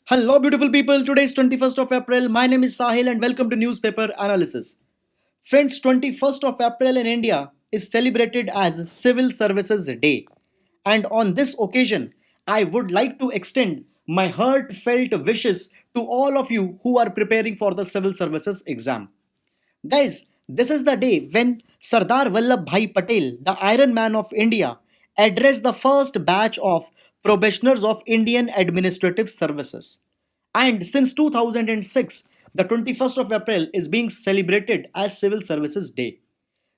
Hello, beautiful people. Today is 21st of April. My name is Sahil, and welcome to Newspaper Analysis. Friends, 21st of April in India is celebrated as Civil Services Day. And on this occasion, I would like to extend my heartfelt wishes to all of you who are preparing for the Civil Services exam. Guys, this is the day when Sardar Vallabhbhai Patel, the Iron Man of India, addressed the first batch of probationers of Indian Administrative Services. And since 2006, the 21st of April is being celebrated as Civil Services Day.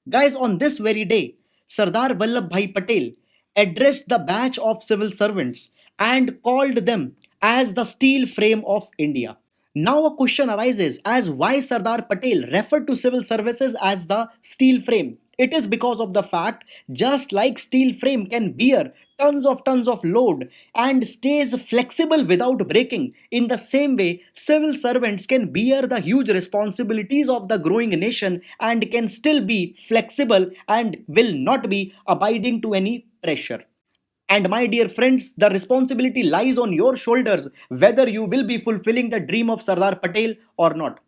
Guys, on this very day, Sardar Vallabhbhai Patel addressed the batch of civil servants and called them as the steel frame of India. Now a question arises as why Sardar Patel referred to civil services as the steel frame. It is because of the fact just like steel frame can bear tons of load and stays flexible without breaking, in the same way civil servants can bear the huge responsibilities of the growing nation and can still be flexible and will not be abiding to any pressure. And my dear friends, the responsibility lies on your shoulders whether you will be fulfilling the dream of Sardar Patel or not.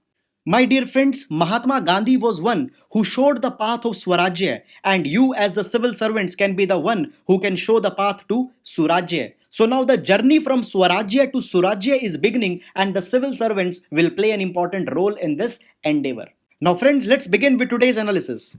My dear friends, Mahatma Gandhi was one who showed the path of Swarajya, and you, as the civil servants, can be the one who can show the path to Surajya. So now the journey from Swarajya to Surajya is beginning, and the civil servants will play an important role in this endeavor. Now, friends, let's begin with today's analysis.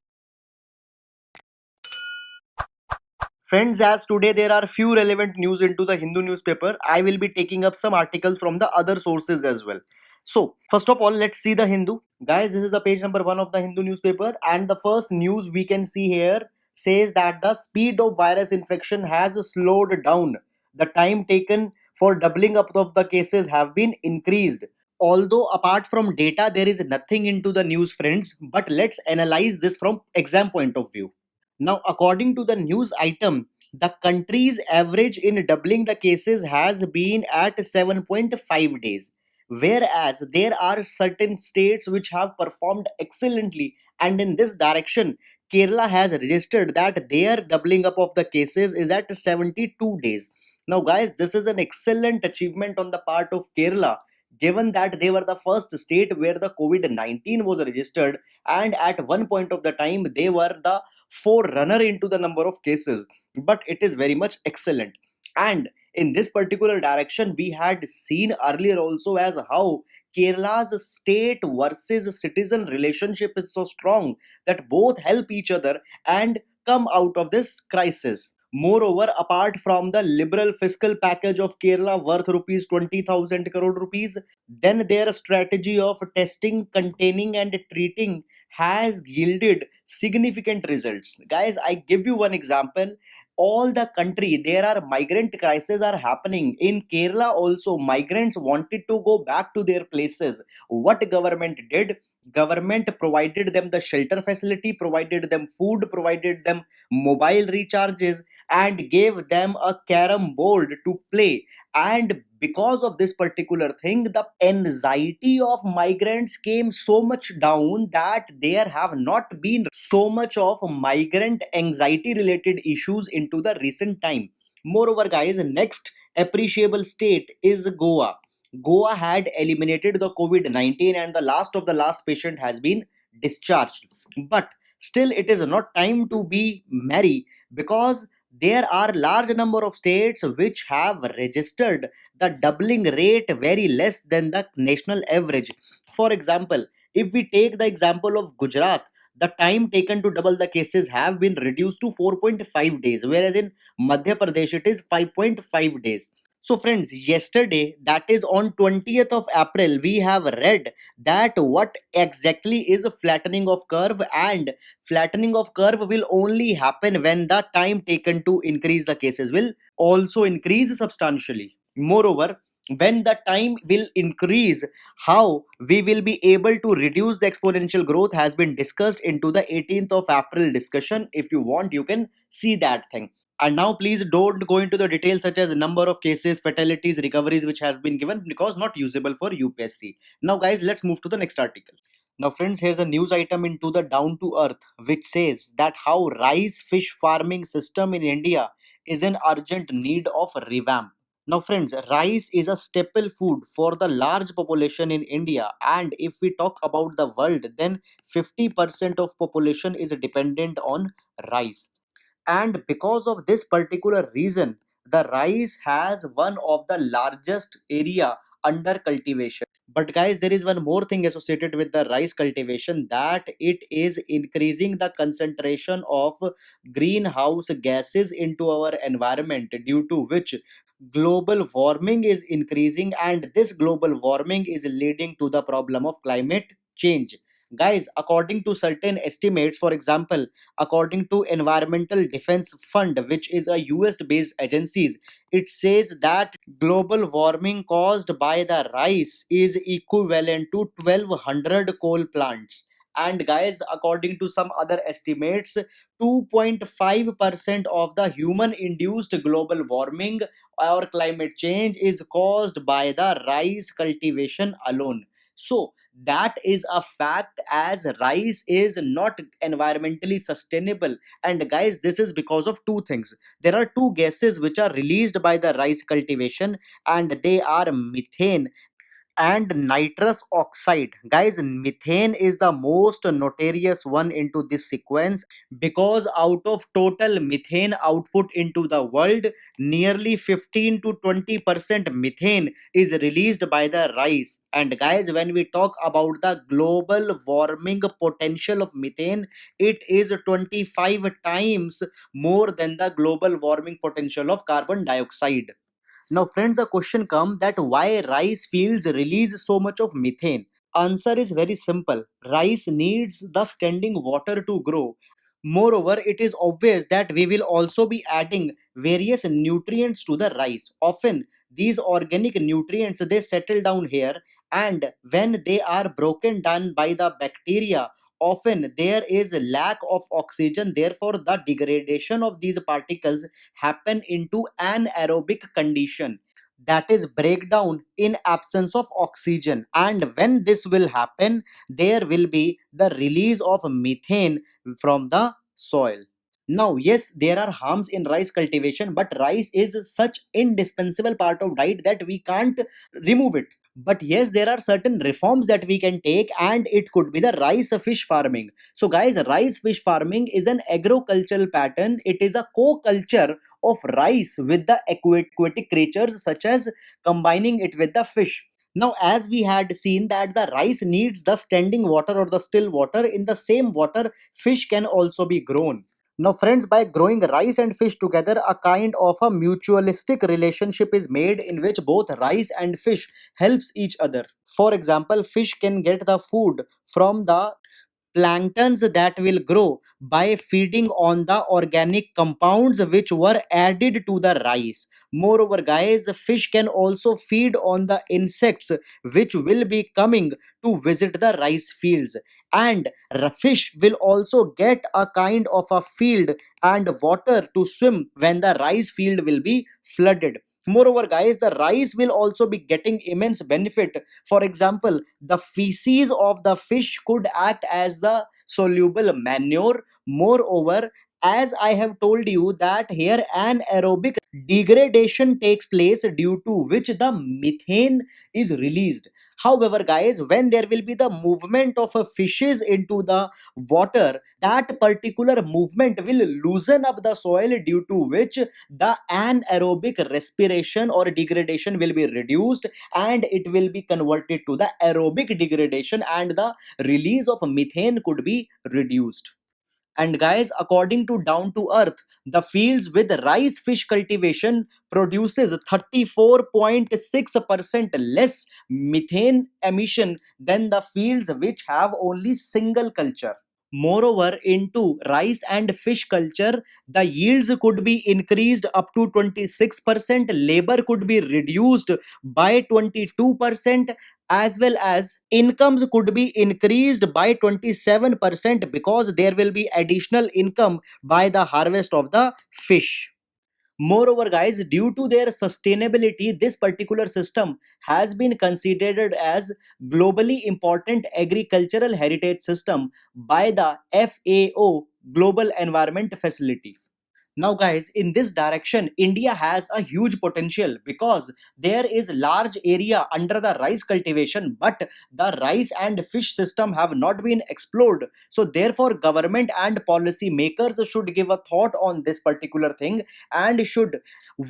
Friends, as today there are few relevant news into the Hindu newspaper, I will be taking up some articles from the other sources as well. So, first of all, let's see the Hindu. Guys, this is the page number 1 of the Hindu newspaper, and the first news we can see here says that the speed of virus infection has slowed down. The time taken for doubling up of the cases have been increased. Although apart from data there is nothing into the news, friends, but let's analyze this from exam point of view. Now, according to the news item, the country's average in doubling the cases has been at 7.5 days. Whereas there are certain states which have performed excellently, and in this direction, Kerala has registered that their doubling up of the cases is at 72 days. Now, guys, this is an excellent achievement on the part of Kerala, given that they were the first state where the COVID 19 was registered, and at one point of the time, they were the forerunner into the number of cases, but it is very much excellent. And in this particular direction we had seen earlier also as how Kerala's state versus citizen relationship is so strong that both help each other and come out of this crisis. Moreover, apart from the liberal fiscal package of Kerala worth rupees 20,000 crore rupees, then their strategy of testing, containing, and treating has yielded significant results. Guys, I give you one example. All the country there are migrant crises are happening. In Kerala also migrants wanted to go back to their places. What government did? Government provided them the shelter facility, provided them food, provided them mobile recharges, and gave them a carom board to play. And because of this particular thing, the anxiety of migrants came so much down that there have not been so much of migrant anxiety related issues into the recent time. Moreover, guys, next appreciable state is Goa. Goa had eliminated the COVID-19 and the last of the last patient has been discharged. But still it is not time to be merry, because there are large number of states which have registered the doubling rate very less than the national average. For example, if we take the example of Gujarat, the time taken to double the cases have been reduced to 4.5 days, whereas in Madhya Pradesh it is 5.5 days. So, friends, yesterday, that is on 20th of April, we have read that what exactly is a flattening of curve, and flattening of curve will only happen when the time taken to increase the cases will also increase substantially. Moreover, when the time will increase, how we will be able to reduce the exponential growth has been discussed into the 18th of April discussion. If you want, you can see that thing. And now please don't go into the details such as number of cases, fatalities, recoveries which have been given, because not usable for UPSC. Now guys, let's move to the next article. Now friends, here's a news item into the down to earth which says that how rice fish farming system in India is in urgent need of revamp. Now friends, rice is a staple food for the large population in India, and if we talk about the world, then 50% of population is dependent on rice. And because of this particular reason, the rice has one of the largest area under cultivation. But guys, there is one more thing associated with the rice cultivation, that it is increasing the concentration of greenhouse gases into our environment, due to which global warming is increasing, and this global warming is leading to the problem of climate change. Guys, according to certain estimates, for example, according to Environmental Defense Fund, which is a US based agencies, it says that global warming caused by the rice is equivalent to 1200 coal plants. And guys, according to some other estimates, 2.5% of the human induced global warming or climate change is caused by the rice cultivation alone. So that is a fact, as rice is not environmentally sustainable. And guys, this is because of two things. There are two gases which are released by the rice cultivation, and they are methane and nitrous oxide. Guys, methane is the most notorious one into this sequence, because out of total methane output into the world, nearly 15 to 20% methane is released by the rice. And guys, when we talk about the global warming potential of methane, it is 25 times more than the global warming potential of carbon dioxide. Now, friends, a question comes that why rice fields release so much of methane? Answer is very simple. Rice needs the standing water to grow. Moreover, it is obvious that we will also be adding various nutrients to the rice. Often, these organic nutrients they settle down here, and when they are broken down by the bacteria, often there is lack of oxygen. Therefore, the degradation of these particles happen into anaerobic condition, that is breakdown in absence of oxygen. And when this will happen, there will be the release of methane from the soil. Now, yes, there are harms in rice cultivation, but rice is such indispensable part of diet that we can't remove it. But yes, there are certain reforms that we can take, and it could be the rice fish farming. So guys, rice fish farming is an agricultural pattern. It is a co-culture of rice with the aquatic creatures, such as combining it with the fish. Now, as we had seen that the rice needs the standing water or the still water, in the same water fish can also be grown. Now, friends, by growing rice and fish together, a kind of a mutualistic relationship is made, in which both rice and fish helps each other. For example, fish can get the food from the planktons that will grow by feeding on the organic compounds which were added to the rice. Moreover, guys, the fish can also feed on the insects which will be coming to visit the rice fields. And fish will also get a kind of a field and water to swim when the rice field will be flooded. Moreover, guys, the rice will also be getting immense benefit. For example, the feces of the fish could act as the soluble manure. Moreover, as I have told you that here anaerobic degradation takes place, due to which the methane is released. However, guys, when there will be the movement of fishes into the water, that particular movement will loosen up the soil, due to which the anaerobic respiration or degradation will be reduced, and it will be converted to the aerobic degradation, and the release of methane could be reduced. And guys, according to Down to Earth, the fields with rice fish cultivation produces 34.6% less methane emission than the fields which have only single culture. Moreover, into rice and fish culture, the yields could be increased up to 26%, labor could be reduced by 22%, as well as incomes could be increased by 27%, because there will be additional income by the harvest of the fish. Moreover, guys, due to their sustainability, this particular system has been considered as globally important agricultural heritage system by the FAO Global Environment Facility. Now, guys, in this direction, India has a huge potential because there is large area under the rice cultivation, but the rice and fish system have not been explored. So, therefore, government and policy makers should give a thought on this particular thing and should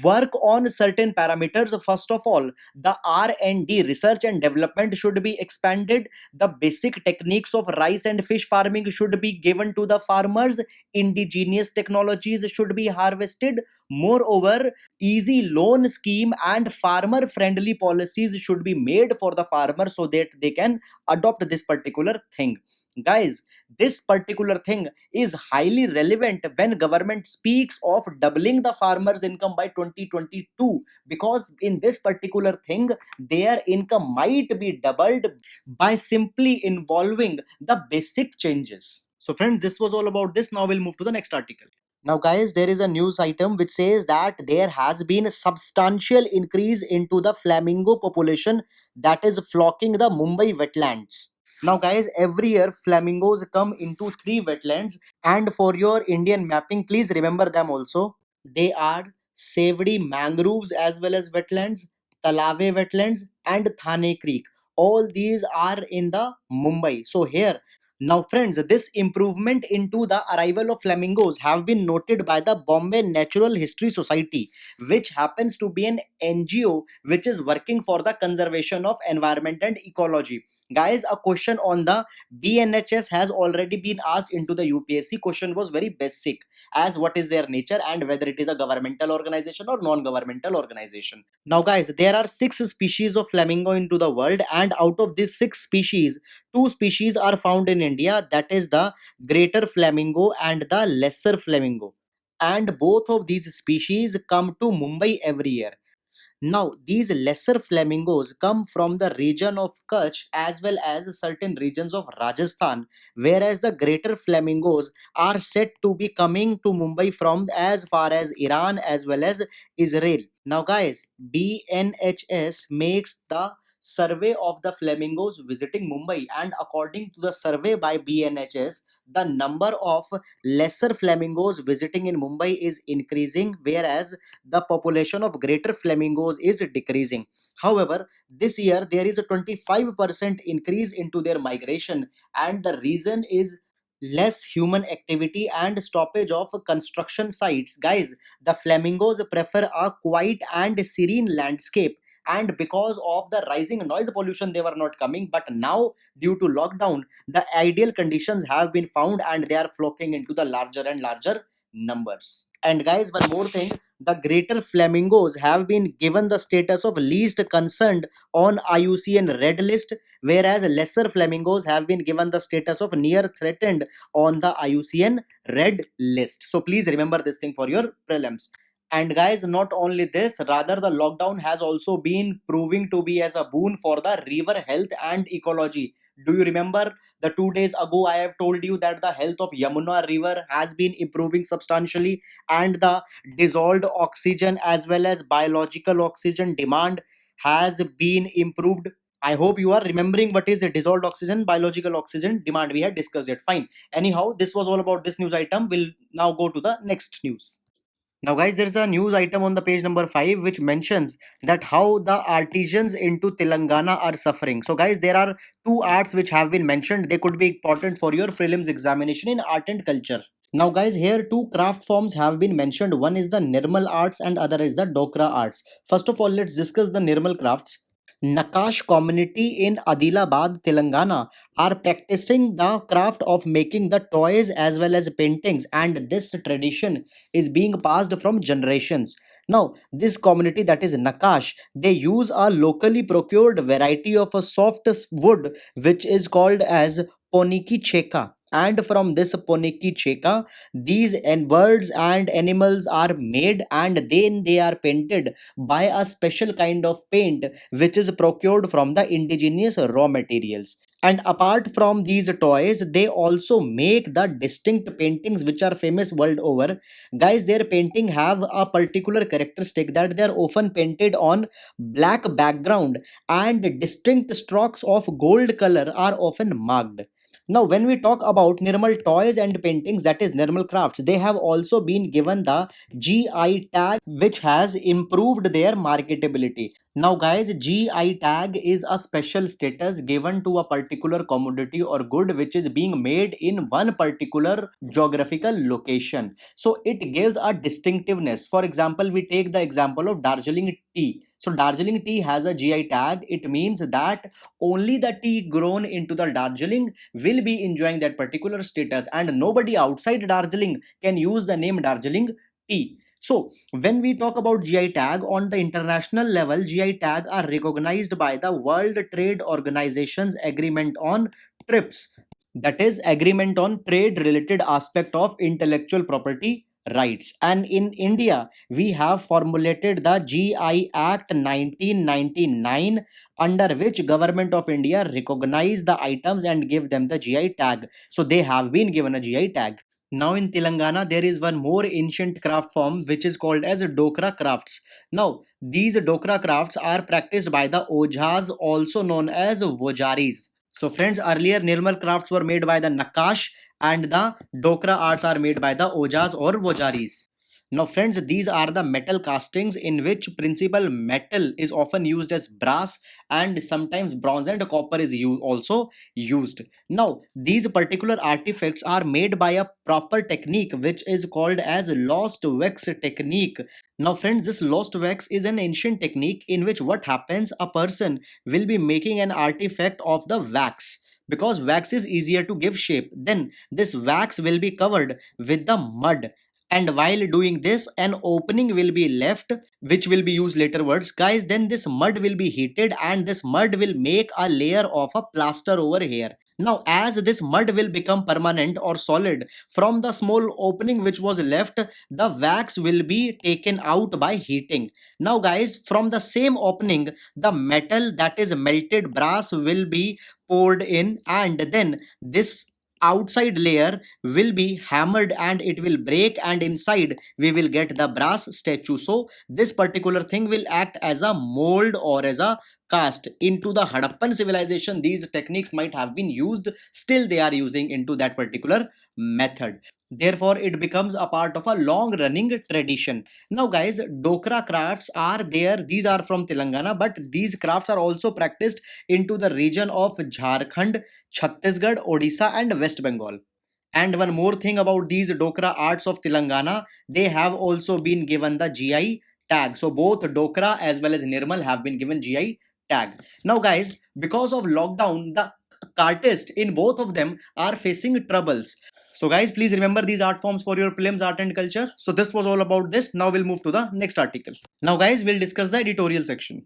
work on certain parameters. First of all, the R&D, research and development, should be expanded. The basic techniques of rice and fish farming should be given to the farmers. Indigenous technologies should be harvested. Moreover, easy loan scheme and farmer friendly policies should be made for the farmer so that they can adopt this particular thing. Guys, this particular thing is highly relevant when government speaks of doubling the farmers income by 2022, because in this particular thing their income might be doubled by simply involving the basic changes. So, friends, this was all about this. Now, we'll move to the next article. Now, guys, there is a news item which says that there has been a substantial increase into the flamingo population that is flocking the Mumbai wetlands. Now, guys, every year flamingos come into three wetlands, and for your Indian mapping, please remember them also. They are Sevdi mangroves as well as wetlands, Talave wetlands, and Thane Creek. All these are in the Mumbai. So here, now friends, this improvement into the arrival of flamingos have been noted by the Bombay Natural History Society, which happens to be an NGO which is working for the conservation of environment and ecology. Guys, a question on the BNHS has already been asked into the UPSC. Question was very basic, as what is their nature and whether it is a governmental organization or non-governmental organization. Now, guys, there are six species of flamingo into the world, and out of these six species, two species are found in India, that is the greater flamingo and the lesser flamingo. And both of these species come to Mumbai every year. Now, these lesser flamingos come from the region of Kutch as well as certain regions of Rajasthan, whereas the greater flamingos are said to be coming to Mumbai from as far as Iran as well as Israel. Now, guys, BNHS makes the survey of the flamingos visiting Mumbai, and according to the survey by BNHS, the number of lesser flamingos visiting in Mumbai is increasing, whereas the population of greater flamingos is decreasing. However, this year there is a 25% increase into their migration, and the reason is less human activity and stoppage of construction sites. Guys, the flamingos prefer a quiet and serene landscape, and because of the rising noise pollution they were not coming, but now due to lockdown the ideal conditions have been found and they are flocking into the larger and larger numbers. And guys, one more thing, the greater flamingos have been given the status of least concerned on IUCN red list, whereas lesser flamingos have been given the status of near threatened on the IUCN red list. So please remember this thing for your prelims. And guys, not only this, rather the lockdown has also been proving to be as a boon for the river health and ecology. Do you remember the 2 days ago I have told you that the health of Yamuna river has been improving substantially, and the dissolved oxygen as well as biological oxygen demand has been improved. I hope you are remembering what is a dissolved oxygen, biological oxygen demand. We had discussed it. Fine. Anyhow, this was all about this news item. We'll now go to the next news. Now, guys, there's a news item on the page number 5 which mentions that how the artisans into Telangana are suffering. So, guys, there are two arts which have been mentioned. They could be important for your prelims examination in art and culture. Now, guys, here two craft forms have been mentioned. One is the Nirmal arts and other is the Dokra arts. First of all, let's discuss the Nirmal crafts. Nakash community in Adilabad, Telangana are practicing the craft of making the toys as well as paintings, and this tradition is being passed from generations. Now, this community, that is Nakash, they use a locally procured variety of a soft wood which is called as Poniki Cheka. And from this Poniki Cheka, these birds and animals are made and then they are painted by a special kind of paint which is procured from the indigenous raw materials. And apart from these toys, they also make the distinct paintings which are famous world over. Guys, their painting have a particular characteristic that they are often painted on black background and distinct strokes of gold color are often marked. Now, when we talk about Nirmal toys and paintings, that is Nirmal crafts, they have also been given the GI tag, which has improved their marketability. Now, guys, GI tag is a special status given to a particular commodity or good which is being made in one particular geographical location. So, it gives a distinctiveness. For example, we take the example of Darjeeling tea. So, Darjeeling tea has a GI tag. It means that only the tea grown into the Darjeeling will be enjoying that particular status, and nobody outside Darjeeling can use the name Darjeeling tea. So when we talk about GI tag on the international level, GI tag are recognized by the World Trade Organization's agreement on TRIPS, that is agreement on trade related aspect of intellectual property rights. And in India we have formulated the GI Act 1999, under which government of India recognize the items and give them the GI tag. So they have been given a GI tag. Now in Telangana there is one more ancient craft form which is called as Dokra crafts. Now these Dokra crafts are practiced by the Ojhas, also known as Vojaris. So friends, earlier Nirmal crafts were made by the Nakash and the Dokra arts are made by the Ojhas or Vojaris. Now friends, these are the metal castings in which principal metal is often used as brass, and sometimes bronze and copper is also used. Now these particular artifacts are made by a proper technique which is called as lost wax technique. Now friends, this lost wax is an ancient technique in which what happens, a person will be making an artifact of the wax. Because wax is easier to give shape, then this wax will be covered with the mud, and while doing this an opening will be left which will be used later words, guys. Then this mud will be heated and this mud will make a layer of a plaster over here. Now as this mud will become permanent or solid, from the small opening which was left, the wax will be taken out by heating. Now guys, from the same opening the metal, that is melted brass, will be poured in, and then this outside layer will be hammered and it will break, and inside we will get the brass statue. So this particular thing will act as a mold or as a cast. Into the Harappan civilization these techniques might have been used, still they are using into that particular method. Therefore it becomes a part of a long running tradition. Now guys, Dokra crafts are there, these are from Telangana, but these crafts are also practiced into the region of Jharkhand, Chhattisgarh, Odisha and West Bengal. And one more thing about these Dokra arts of Telangana, they have also been given the GI tag. So both Dokra as well as Nirmal have been given GI tag. Now guys, because of lockdown, the artists in both of them are facing troubles. So guys, please remember these art forms for your prelims art and culture. So this was all about this. Now we'll move to the next article. Now guys, we'll discuss the editorial section.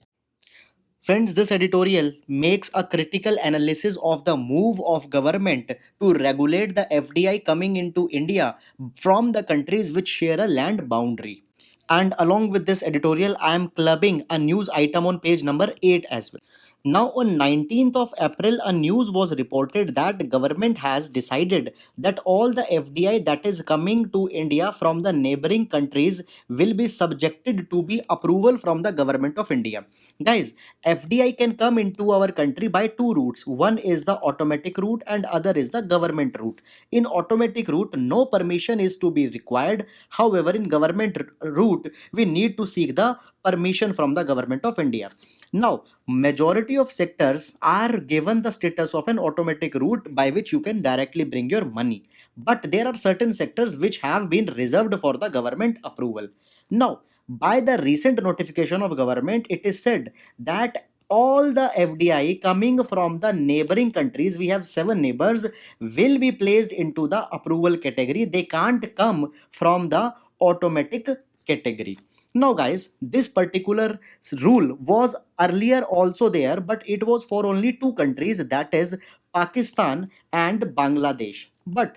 Friends, this editorial makes a critical analysis of the move of government to regulate the FDI coming into India from the countries which share a land boundary. And along with this editorial, I am clubbing a news item on page number 8 as well. Now on 19th of April, a news was reported that government has decided that all the FDI that is coming to India from the neighboring countries will be subjected to be approval from the government of India. Guys, FDI can come into our country by two routes. One is the automatic route and other is the government route. In automatic route, no permission is to be required. However, in government route, we need to seek the permission from the government of India. Now, majority of sectors are given the status of an automatic route by which you can directly bring your money. But there are certain sectors which have been reserved for the government approval. Now, by the recent notification of government, it is said that all the FDI coming from the neighboring countries, we have 7 neighbors, will be placed into the approval category. They can't come from the automatic category. Now guys, this particular rule was earlier also there, but it was for only two countries, that is Pakistan and Bangladesh. But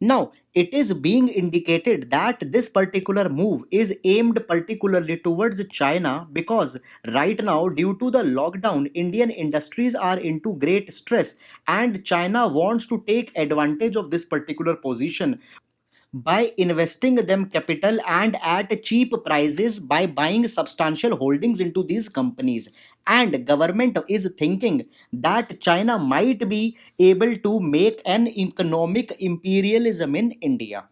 now it is being indicated that this particular move is aimed particularly towards China, because right now due to the lockdown Indian industries are into great stress and China wants to take advantage of this particular position by investing them capital and at cheap prices by buying substantial holdings into these companies. And government is thinking that China might be able to make an economic imperialism in India.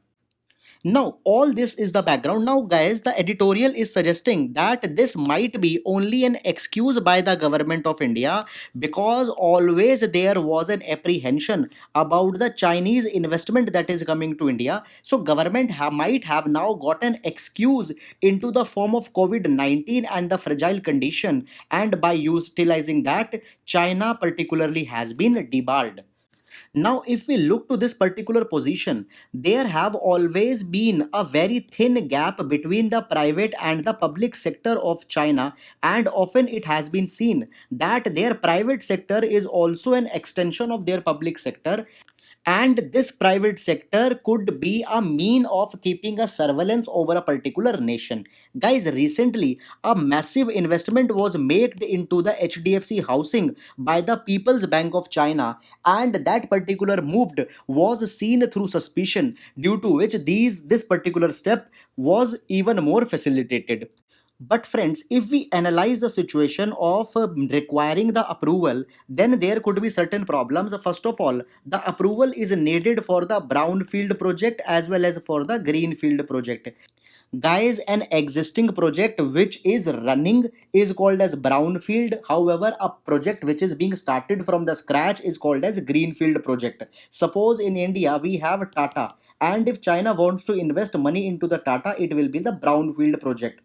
Now, all this is the background. Now, guys, the editorial is suggesting that this might be only an excuse by the government of India, because always there was an apprehension about the Chinese investment that is coming to India. So, government might have now got an excuse into the form of COVID-19 and the fragile condition, and by utilizing that, China particularly has been debarred. Now, if we look to this particular position, there have always been a very thin gap between the private and the public sector of China, and often it has been seen that their private sector is also an extension of their public sector, and this private sector could be a mean of keeping a surveillance over a particular nation. Guys, recently a massive investment was made into the HDFC housing by the People's Bank of China, and that particular move was seen through suspicion, due to which this particular step was even more facilitated. But friends, if we analyze the situation of requiring the approval, then there could be certain problems. First of all, the approval is needed for the brownfield project as well as for the greenfield project. Guys, an existing project which is running is called as brownfield. However, a project which is being started from the scratch is called as greenfield project. Suppose in India we have Tata, and if China wants to invest money into the Tata, it will be the brownfield project.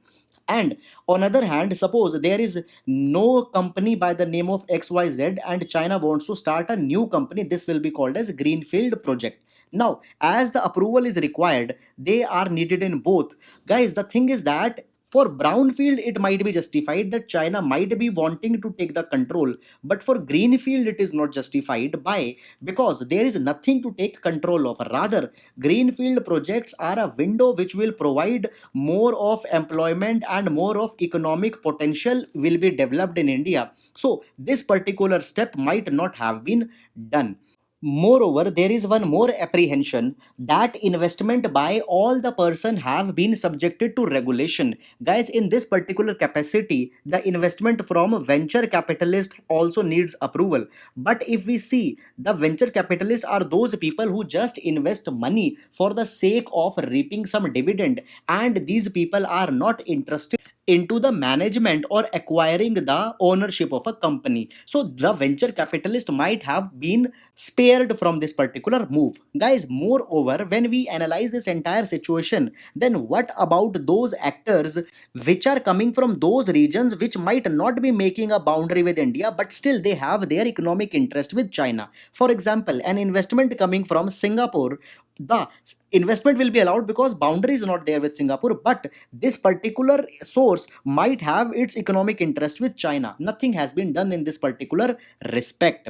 And on other hand, suppose there is no company by the name of XYZ and China wants to start a new company, this will be called as greenfield project. Now, as the approval is required, they are needed in both. Guys, the thing is that for brownfield, it might be justified that China might be wanting to take the control, but for greenfield, it is not justified. By because there is nothing to take control of. Rather, greenfield projects are a window which will provide more of employment and more of economic potential will be developed in India. So, this particular step might not have been done. Moreover, there is one more apprehension that investment by all the person have been subjected to regulation. Guys, in this particular capacity, the investment from venture capitalist also needs approval. But if we see, the venture capitalists are those people who just invest money for the sake of reaping some dividend, and these people are not interested into the management or acquiring the ownership of a company. So the venture capitalist might have been spared from this particular move. Guys, moreover, when we analyze this entire situation, then what about those actors which are coming from those regions which might not be making a boundary with India, but still they have their economic interest with China? For example, an investment coming from Singapore, the investment will be allowed because boundary is not there with Singapore, but this particular source might have its economic interest with China. Nothing has been done in this particular respect.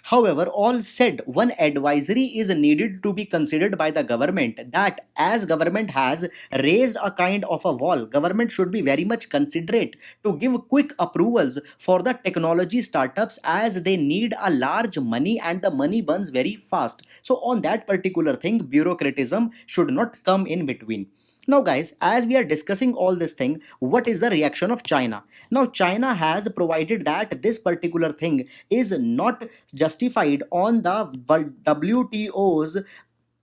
However, all said, one advisory is needed to be considered by the government, that as government has raised a kind of a wall, government should be very much considerate to give quick approvals for the technology startups, as they need a large money and the money burns very fast. So on that particular thing, bureaucratism should not come in between. Now, guys, as we are discussing all this thing, what is the reaction of China? Now, China has provided that this particular thing is not justified on the WTO's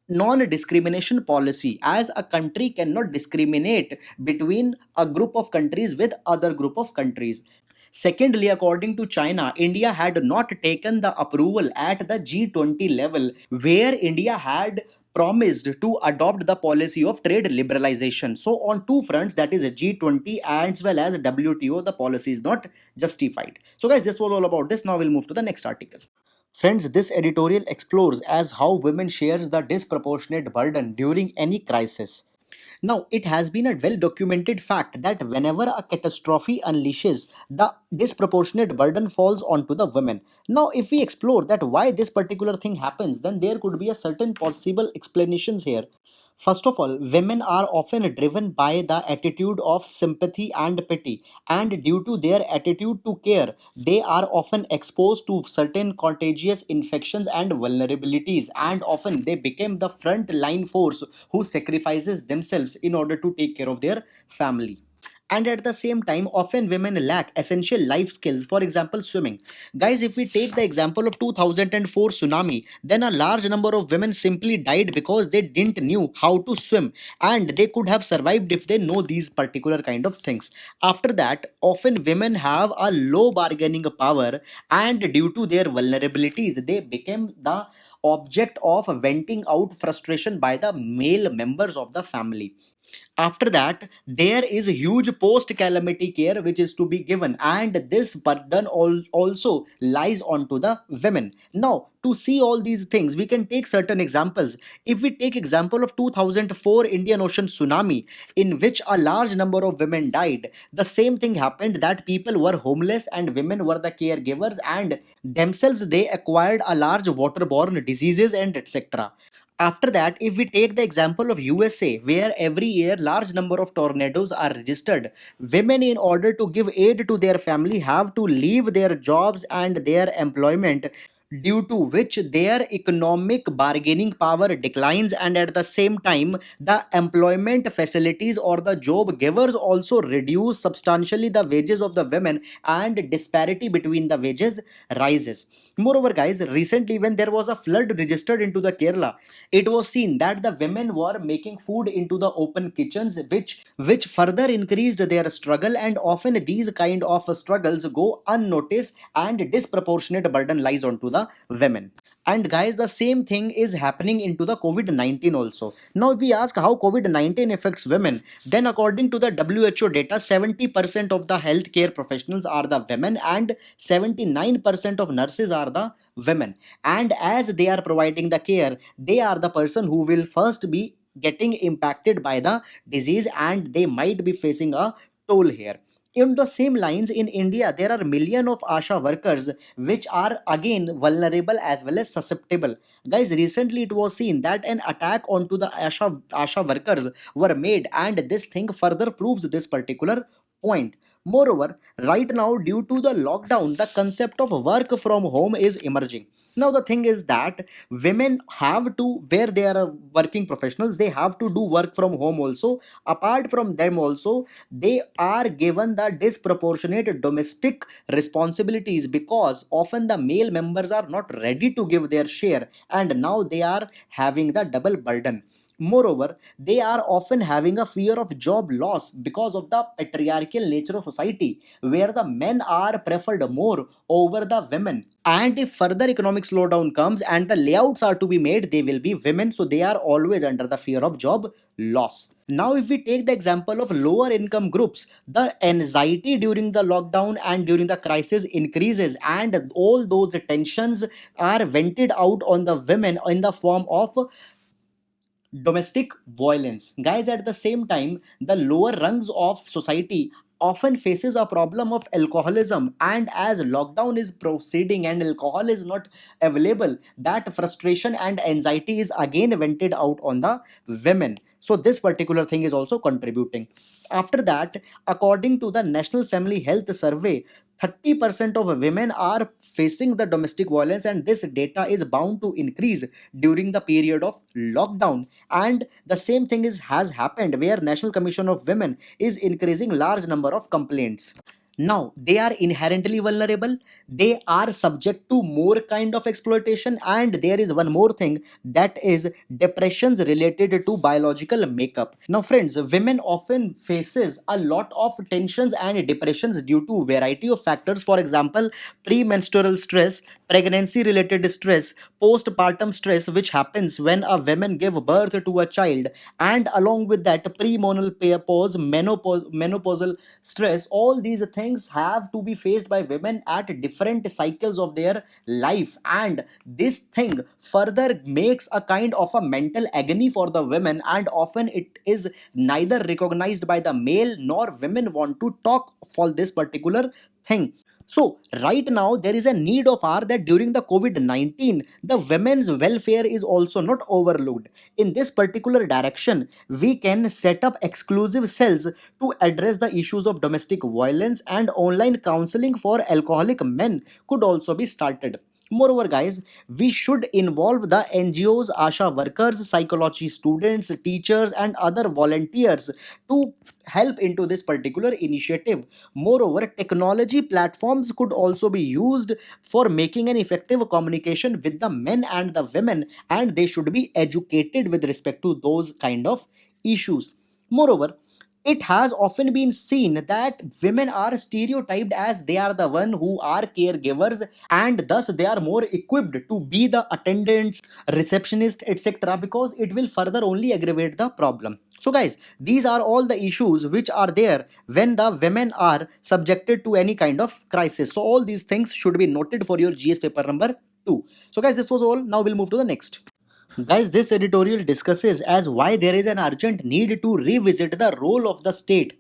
non-discrimination policy, as a country cannot discriminate between a group of countries with other group of countries. Secondly, according to China, India had not taken the approval at the G20 level, where India had promised to adopt the policy of trade liberalization. So, on two fronts, that is G20 as well as WTO, the policy is not justified. So, guys, this was all about this. Now, we'll move to the next article. Friends, this editorial explores as how women shares the disproportionate burden during any crisis. Now, it has been a well documented fact that whenever a catastrophe unleashes, the disproportionate burden falls onto the women. Now, if we explore that why this particular thing happens, then there could be a certain possible explanations here. First of all, women are often driven by the attitude of sympathy and pity, and due to their attitude to care, they are often exposed to certain contagious infections and vulnerabilities, and often they become the front line force who sacrifices themselves in order to take care of their family. And at the same time, often women lack essential life skills, for example swimming. Guys, if we take the example of 2004 tsunami, then a large number of women simply died because they didn't knew how to swim, and they could have survived if they know these particular kind of things. After that, often women have a low bargaining power, and due to their vulnerabilities they became the object of venting out frustration by the male members of the family. After that, there is a huge post calamity care which is to be given, and this burden also lies onto the women. Now, to see all these things, we can take certain examples. If we take example of 2004 Indian Ocean tsunami, in which a large number of women died, the same thing happened, that people were homeless and women were the caregivers, and themselves they acquired a large waterborne diseases and etc. After that, if we take the example of USA, where every year large number of tornadoes are registered, women, in order to give aid to their family, have to leave their jobs and their employment, due to which their economic bargaining power declines, and at the same time the employment facilities or the job givers also reduce substantially the wages of the women, and disparity between the wages rises. Moreover, guys, recently when there was a flood registered into the Kerala, it was seen that the women were making food into the open kitchens, which further increased their struggle, and often these kind of struggles go unnoticed, and disproportionate burden lies onto the women. And guys, the same thing is happening into the COVID-19 also. Now, if we ask how COVID-19 affects women, then according to the WHO data, 70% of the healthcare professionals are the women, and 79% of nurses are the women. And as they are providing the care, they are the person who will first be getting impacted by the disease, and they might be facing a toll here. In the same lines, in India there are million of asha workers which are again vulnerable as well as susceptible. Guys, recently it was seen that an attack onto the asha workers were made, and this thing further proves this particular point. Moreover, right now, due to the lockdown, the concept of work from home is emerging. Now the thing is that women have to, where they are working professionals, they have to do work from home also. Apart from them also, they are given the disproportionate domestic responsibilities, because often the male members are not ready to give their share, and now they are having the double burden. Moreover, they are often having a fear of job loss because of the patriarchal nature of society, where the men are preferred more over the women. And if further economic slowdown comes and the layouts are to be made, they will be women, so they are always under the fear of job loss. Now, if we take the example of lower income groups, the anxiety during the lockdown and during the crisis increases, and all those tensions are vented out on the women in the form of domestic violence. Guys, at the same time, the lower rungs of society often faces a problem of alcoholism, and as lockdown is proceeding and alcohol is not available, that frustration and anxiety is again vented out on the women. So this particular thing is also contributing. After that, according to the National Family Health Survey, 30% of women are facing the domestic violence, and this data is bound to increase during the period of lockdown. And the same thing has happened, where National Commission of Women is increasing large number of complaints. Now they are inherently vulnerable, they are subject to more kind of exploitation, and there is one more thing, that is depressions related to biological makeup. Now friends, women often faces a lot of tensions and depressions due to variety of factors. For example, premenstrual stress, pregnancy related stress, postpartum stress, which happens when a woman give birth to a child, and along with that premenopause, menopausal stress. All these things have to be faced by women at different cycles of their life, and this thing further makes a kind of a mental agony for the women, and often it is neither recognized by the male nor women want to talk for this particular thing. So right now there is a need of our that during the COVID-19, the women's welfare is also not overlooked. In this particular direction, we can set up exclusive cells to address the issues of domestic violence, and online counseling for alcoholic men could also be started. Moreover, guys, we should involve the NGOs, ASHA workers, psychology students, teachers, and other volunteers to help into this particular initiative. Moreover, technology platforms could also be used for making an effective communication with the men and the women, and they should be educated with respect to those kind of issues. Moreover, it has often been seen that women are stereotyped as they are the one who are caregivers, and thus they are more equipped to be the attendants, receptionist, etc., because it will further only aggravate the problem. So guys, these are all the issues which are there when the women are subjected to any kind of crisis. So all these things should be noted for your GS paper number 2. So guys, this was all. Now we'll move to the next. Guys, this editorial discusses as why there is an urgent need to revisit the role of the state.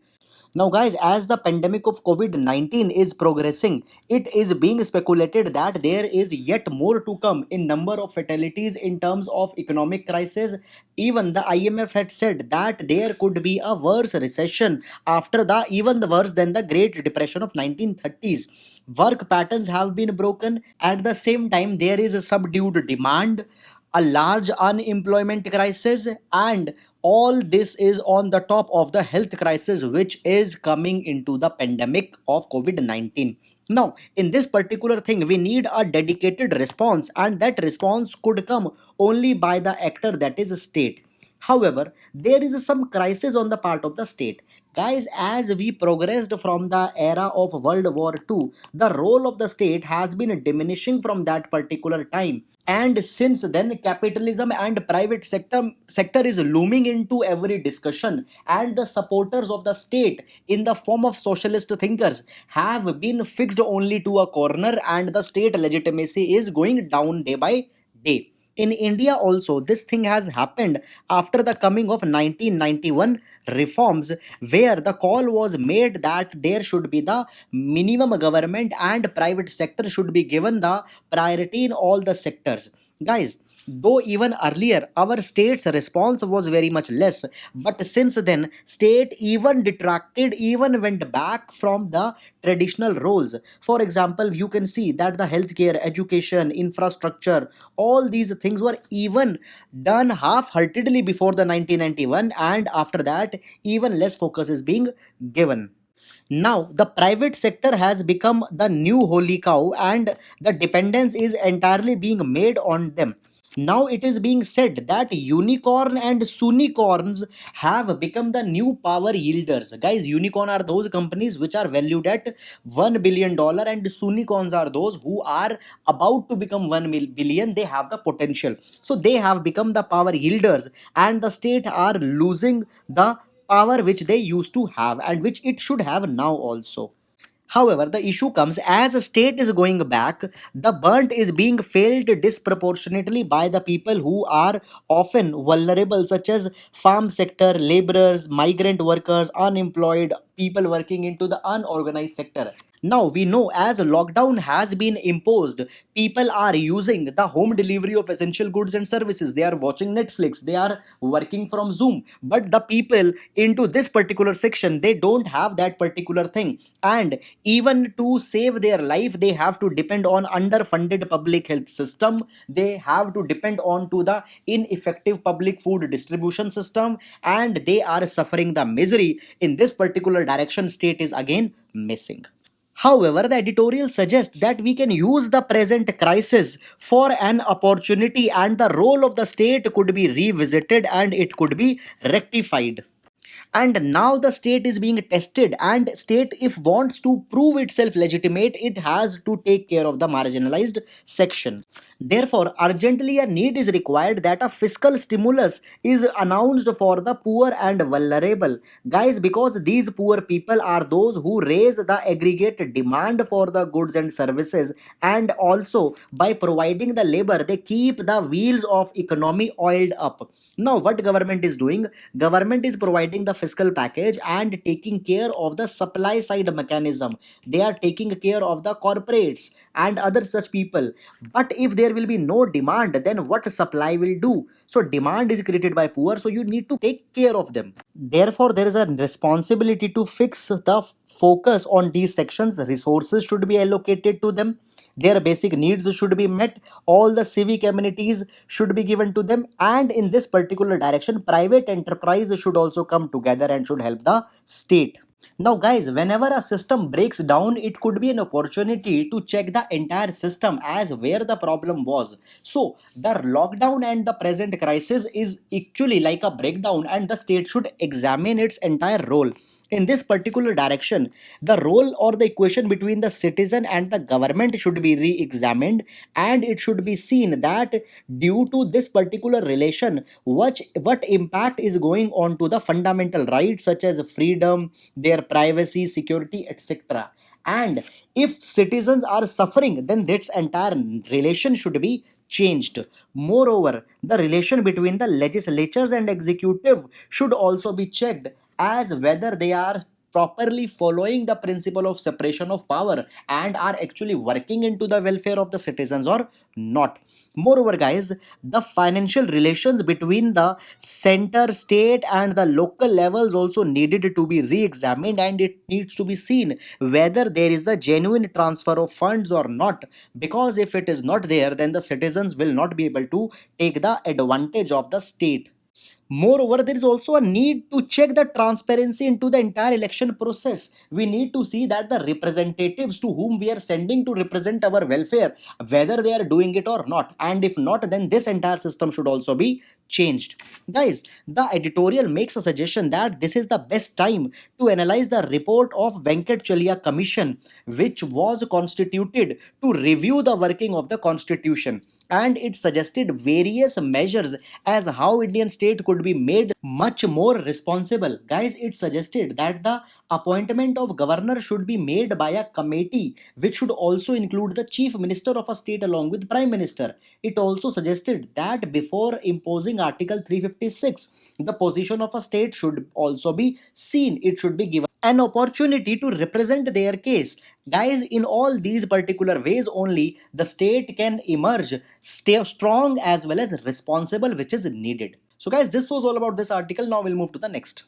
Now, guys, as the pandemic of COVID-19 is progressing, it is being speculated that there is yet more to come in number of fatalities in terms of economic crisis. Even the IMF had said that there could be a worse recession after the even worse than the Great Depression of 1930s. Work patterns have been broken. At the same time, there is a subdued demand, a large unemployment crisis, and all this is on the top of the health crisis which is coming into the pandemic of COVID-19. Now, in this particular thing, we need a dedicated response, and that response could come only by the actor, that is state. However, there is some crisis on the part of the state. Guys, as we progressed from the era of World War II, the role of the state has been diminishing from that particular time, and since then capitalism and private sector is looming into every discussion, and the supporters of the state in the form of socialist thinkers have been fixed only to a corner, and the state legitimacy is going down day by day. In India also, this thing has happened after the coming of 1991 reforms, where the call was made that there should be the minimum government and private sector should be given the priority in all the sectors. Guys, though even earlier our state's response was very much less, but since then state even detracted, even went back from the traditional roles. For example, you can see that the healthcare, education, infrastructure, all these things were even done half-heartedly before the 1991, and after that even less focus is being given. Now, the private sector has become the new holy cow, and the dependence is entirely being made on them. Now, it is being said that unicorn and sunicorns have become the new power yielders. Guys, unicorn are those companies which are valued at $1 billion, and sunicorns are those who are about to become 1 billion. They have the potential. So, they have become the power yielders, and the state are losing the power which they used to have and which it should have now also. However, the issue comes as a state is going back, the burnt is being felt disproportionately by the people who are often vulnerable, such as farm sector, laborers, migrant workers, unemployed, people working into the unorganized sector. Now we know as lockdown has been imposed, people are using the home delivery of essential goods and services. They are watching Netflix, they are working from Zoom. But the people into this particular section, they don't have that particular thing. And even to save their life, they have to depend on underfunded public health system. They have to depend on to the ineffective public food distribution system, and they are suffering the misery. In this particular direction, state is again missing. However, the editorial suggests that we can use the present crisis for an opportunity, and the role of the state could be revisited and it could be rectified. And now the state is being tested, and state if wants to prove itself legitimate, it has to take care of the marginalized section. Therefore, urgently a need is required that a fiscal stimulus is announced for the poor and vulnerable. Guys, because these poor people are those who raise the aggregate demand for the goods and services, and also by providing the labor, they keep the wheels of economy oiled up. Now, what government is doing? Government is providing the fiscal package and taking care of the supply side mechanism. They are taking care of the corporates and other such people. But if there will be no demand, then what supply will do? So demand is created by poor, so you need to take care of them. Therefore, there is a responsibility to fix the focus on these sections. Resources should be allocated to them. Their basic needs should be met. All the civic amenities should be given to them. And in this particular direction, private enterprise should also come together and should help the state. Now, guys, whenever a system breaks down, it could be an opportunity to check the entire system as where the problem was. So, the lockdown and the present crisis is actually like a breakdown, and the state should examine its entire role. In this particular direction, the role or the equation between the citizen and the government should be re examined, and it should be seen that due to this particular relation, what impact is going on to the fundamental rights such as freedom, their privacy, security, etc. And if citizens are suffering, then this entire relation should be changed. Moreover, the relation between the legislatures and executive should also be checked as whether they are properly following the principle of separation of power and are actually working into the welfare of the citizens or not. Moreover, guys, the financial relations between the center, state, and the local levels also needed to be re-examined, and it needs to be seen whether there is a genuine transfer of funds or not. Because if it is not there, then the citizens will not be able to take the advantage of the state. Moreover, there is also a need to check the transparency into the entire election process. We need to see that the representatives to whom we are sending to represent our welfare, whether they are doing it or not. And if not, then this entire system should also be changed. Guys, the editorial makes a suggestion that this is the best time to analyze the report of Venkat Chalia Commission, which was constituted to review the working of the constitution. And it suggested various measures as how Indian state could be made much more responsible. Guys, it suggested that the appointment of governor should be made by a committee which should also include the chief minister of a state along with prime minister. It also suggested that before imposing article 356, the position of a state should also be seen. It should be given an opportunity to represent their case. Guys, in all these particular ways only the state can emerge stay strong as well as responsible, which is needed. So guys, this was all about this article. Now we'll move to the next.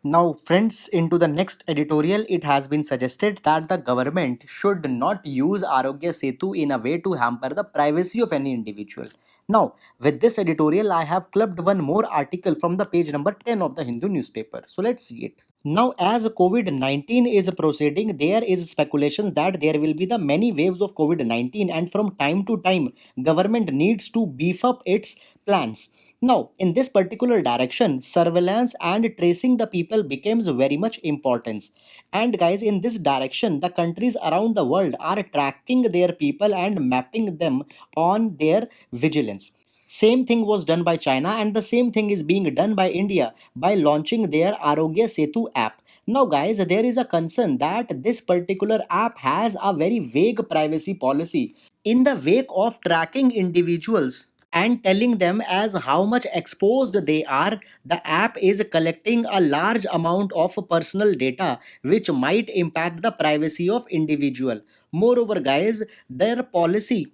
Now, friends, into the next editorial, it has been suggested that the government should not use Arogya Setu in a way to hamper the privacy of any individual. Now, with this editorial, I have clubbed one more article from the page number 10 of the Hindu newspaper. So let's see it. Now, as COVID-19 is proceeding, there is speculations that there will be the many waves of COVID-19, and from time to time, government needs to beef up its plans. Now, in this particular direction, surveillance and tracing the people becomes very much important. And guys, in this direction, the countries around the world are tracking their people and mapping them on their vigilance. Same thing was done by China, and the same thing is being done by India by launching their Arogya Setu app. Now, guys, there is a concern that this particular app has a very vague privacy policy. In the wake of tracking individuals and telling them as how much exposed they are, the app is collecting a large amount of personal data which might impact the privacy of individual. Moreover, guys, their policy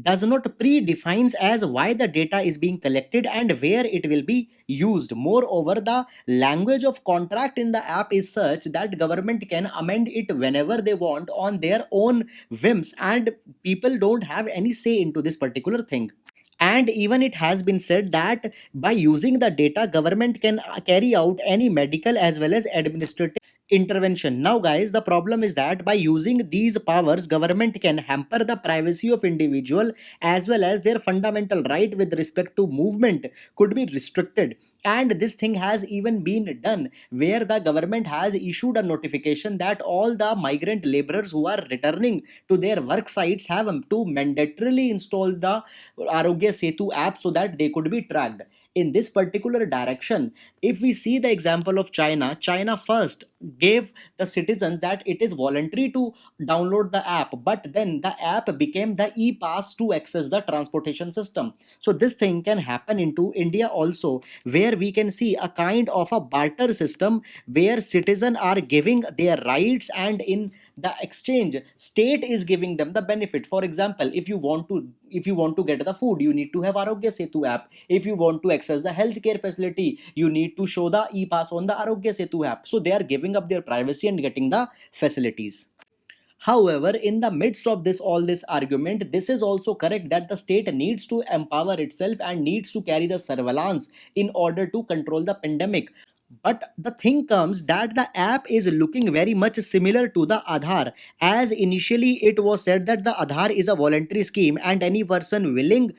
does not predefines as why the data is being collected and where it will be used. Moreover, the language of contract in the app is such that government can amend it whenever they want on their own whims, and people don't have any say into this particular thing. And even it has been said that by using the data, government can carry out any medical as well as administrative intervention. Now guys, the problem is that by using these powers, government can hamper the privacy of individual as well as their fundamental right with respect to movement could be restricted. And this thing has even been done where the government has issued a notification that all the migrant laborers who are returning to their work sites have to mandatorily install the Arogya Setu app so that they could be tracked. In this particular direction, if we see the example of China first gave the citizens that it is voluntary to download the app, but then the app became the e-pass to access the transportation system. So this thing can happen into India also, where we can see a kind of a barter system where citizens are giving their rights, and in the exchange state is giving them the benefit. For example, if you want to get the food, you need to have Arogya Setu app. If you want to access the healthcare facility, you need to show the e-pass on the Arogya Setu app. So they are giving up their privacy and getting the facilities. However, in the midst of this all this argument, this is also correct that the state needs to empower itself and needs to carry the surveillance in order to control the pandemic. But the thing comes that the app is looking very much similar to the Aadhaar, as initially it was said that the Aadhaar is a voluntary scheme and any person willing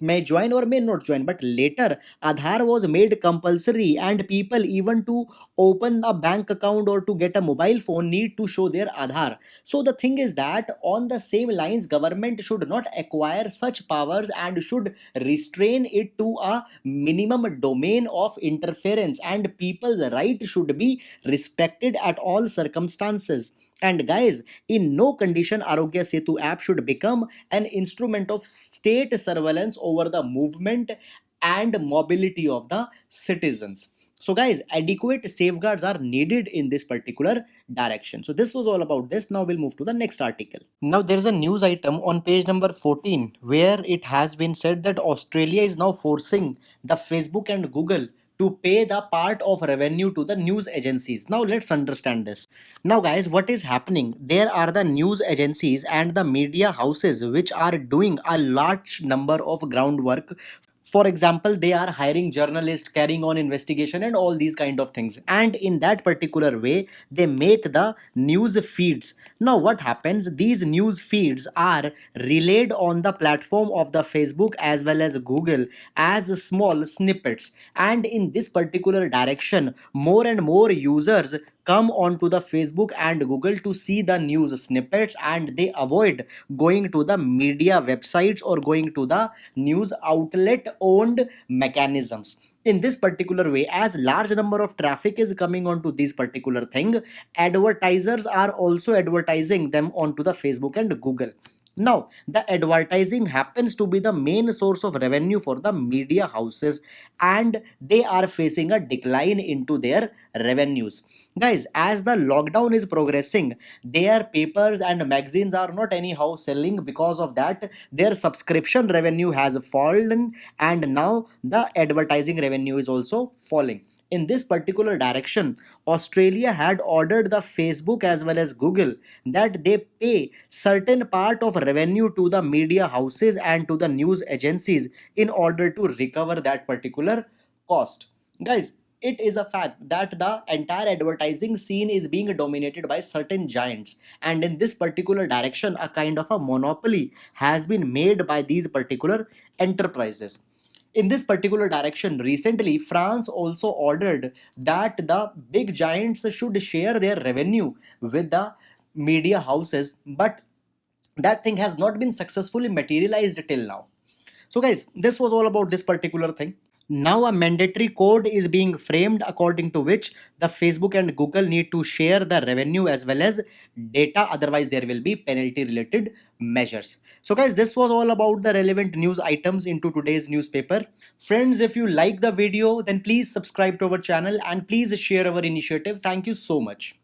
may join or may not join. But later, Aadhaar was made compulsory, and people, even to open a bank account or to get a mobile phone, need to show their Aadhaar. So the thing is that on the same lines, government should not acquire such powers and should restrain it to a minimum domain of interference, and people's right should be respected at all circumstances. And guys, in no condition Arogya Setu app should become an instrument of state surveillance over the movement and mobility of the citizens. So guys, adequate safeguards are needed in this particular direction. So this was all about this. Now we'll move to the next article. Now there is a news item on page number 14 where it has been said that Australia is now forcing the Facebook and Google to pay the part of revenue to the news agencies. Now let's understand this. Now guys, what is happening? There are the news agencies and the media houses which are doing a large number of groundwork. For example, they are hiring journalists, carrying on investigation and all these kind of things, and in that particular way they make the news feeds. Now what happens, these news feeds are relayed on the platform of the Facebook as well as Google as small snippets, and in this particular direction more and more users come onto the Facebook and Google to see the news snippets, and they avoid going to the media websites or going to the news outlet owned mechanisms. In this particular way, as large number of traffic is coming onto this particular thing, advertisers are also advertising them onto the Facebook and Google. Now the advertising happens to be the main source of revenue for the media houses, and they are facing a decline into their revenues. Guys, as the lockdown is progressing, their papers and magazines are not anyhow selling. Because of that, their subscription revenue has fallen, and now the advertising revenue is also falling. In this particular direction, Australia had ordered the Facebook as well as Google that they pay certain part of revenue to the media houses and to the news agencies in order to recover that particular cost. Guys, it is a fact that the entire advertising scene is being dominated by certain giants, and in this particular direction a kind of a monopoly has been made by these particular enterprises. In this particular direction, recently France also ordered that the big giants should share their revenue with the media houses, but that thing has not been successfully materialized till now. So guys, this was all about this particular thing. Now a mandatory code is being framed according to which the Facebook and Google need to share the revenue as well as data, otherwise there will be penalty related measures. So guys, this was all about the relevant news items into today's newspaper. Friends, if you like the video, then please subscribe to our channel and please share our initiative. Thank you so much.